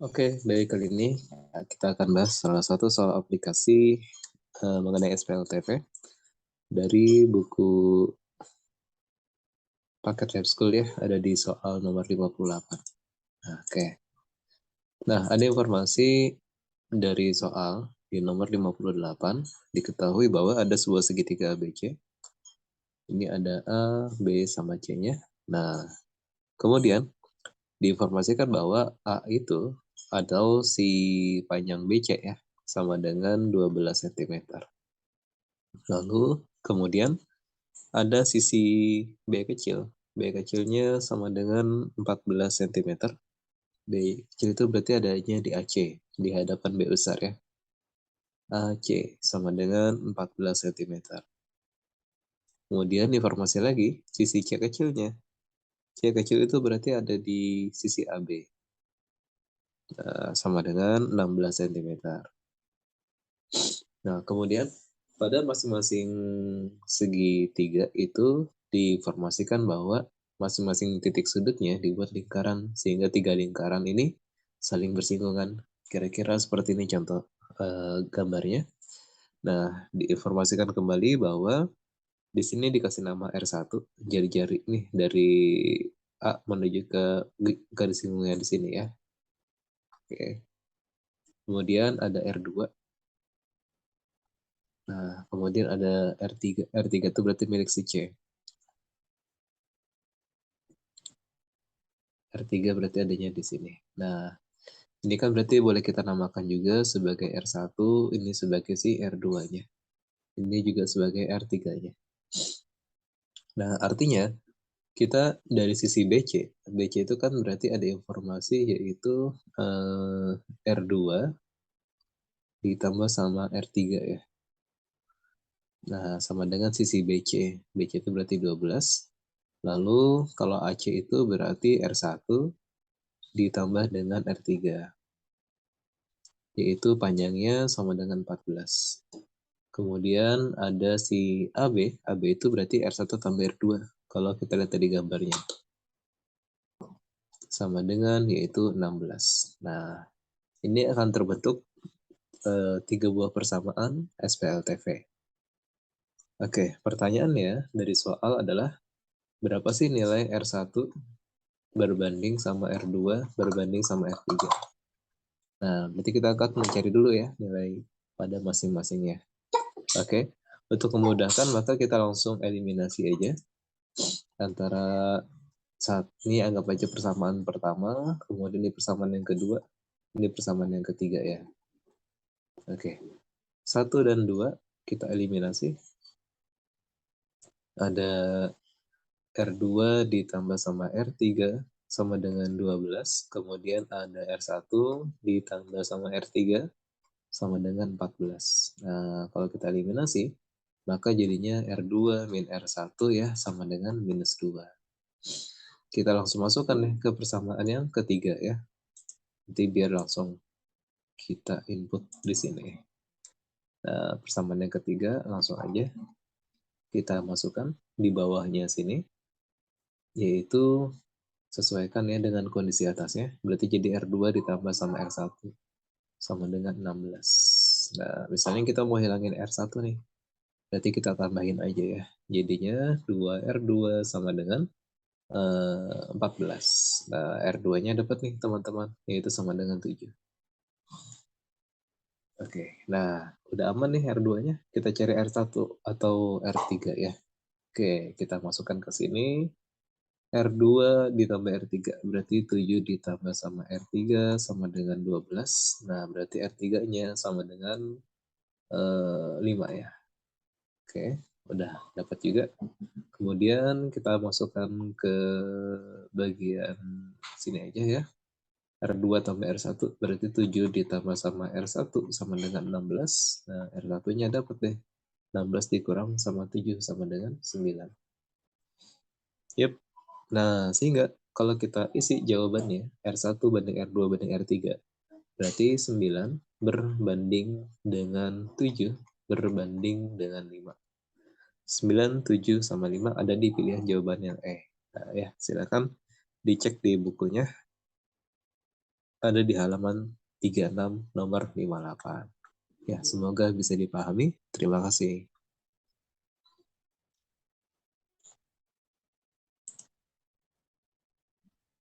Oke, dari kali ini kita akan bahas salah satu soal aplikasi mengenai SPLTV dari buku paket Lab School ya, ada di soal nomor 58. Oke. Nah, ada informasi dari soal di nomor 58, diketahui bahwa ada sebuah segitiga ABC. Ini ada A, B, sama C-nya. Nah, kemudian diinformasikan bahwa A itu atau si panjang BC ya, sama dengan 12 cm. Lalu kemudian ada sisi B kecil. B kecilnya sama dengan 14 cm. B kecil itu berarti adanya di AC, di hadapan B besar ya. AC sama dengan 14 cm. Kemudian informasi lagi, sisi C kecilnya. C kecil itu berarti ada di sisi AB. Sama dengan 16 cm. Nah, kemudian pada masing-masing segitiga itu diinformasikan bahwa masing-masing titik sudutnya dibuat lingkaran, sehingga tiga lingkaran ini saling bersinggungan. Kira-kira seperti ini contoh gambarnya. Nah, diinformasikan kembali bahwa di sini dikasih nama R1, jari-jari nih dari A menuju ke garis singgungan di sini ya. Oke. Kemudian ada R2. Nah, kemudian ada R3. R3 itu berarti milik si C. R3 berarti adanya di sini. Nah, ini kan berarti boleh kita namakan juga sebagai R1, ini sebagai si R2-nya. Ini juga sebagai R3-nya. Nah, artinya kita dari sisi BC, BC itu kan berarti ada informasi yaitu R2 ditambah sama R3 ya. Nah, sama dengan sisi BC. BC itu berarti 12. Lalu kalau AC itu berarti R1 ditambah dengan R3. Yaitu panjangnya sama dengan 14. Kemudian ada si AB. AB itu berarti R1 tambah R2. Kalau kita lihat tadi gambarnya. Sama dengan yaitu 16. Nah, ini akan terbentuk 3 buah persamaan SPLTV. Oke, pertanyaannya dari soal adalah berapa sih nilai R1 berbanding sama R2 berbanding sama R3? Nah, berarti kita akan mencari dulu ya nilai pada masing-masingnya. Oke, untuk memudahkan maka kita langsung eliminasi aja antara saat ini anggap aja persamaan pertama, kemudian ini persamaan yang kedua, ini persamaan yang ketiga ya. Oke, 1 dan 2 kita eliminasi. Ada R2 ditambah sama R3 sama dengan 12, kemudian ada R1 ditambah sama R3 sama dengan 14. Nah, kalau kita eliminasi, maka jadinya R2 min R1 ya sama dengan minus 2. Kita langsung masukkan nih ke persamaan yang ketiga ya. Nanti biar langsung kita input di sini. Nah, persamaan yang ketiga langsung aja kita masukkan di bawahnya sini, yaitu sesuaikan ya dengan kondisi atasnya. Berarti jadi R2 ditambah sama R1 sama dengan 16. Nah, misalnya kita mau hilangin R1 nih. Berarti kita tambahin aja ya. Jadinya 2R2 sama dengan 14. Nah, R2-nya dapat nih teman-teman, yaitu sama dengan 7. Oke, nah udah aman nih R2-nya. Kita cari R1 atau R3 ya. Oke, kita masukkan ke sini. R2 ditambah R3, berarti 7 ditambah sama R3 sama dengan 12. Nah, berarti R3-nya sama dengan 5 ya. Oke, udah dapat juga. Kemudian kita masukkan ke bagian sini aja ya. R2 tambah R1 berarti 7 ditambah sama R1 sama dengan 16. Nah, R1-nya dapat deh. 16 dikurang sama 7 sama dengan 9. Yep. Nah, sehingga kalau kita isi jawabannya R1 banding R2 banding R3, berarti 9 berbanding dengan 7 berbanding dengan 5. 9, 7, sama 5 ada di pilihan jawaban yang E. Nah, ya, silakan dicek di bukunya. ada di halaman 36 nomor 58. Ya, semoga bisa dipahami. Terima kasih.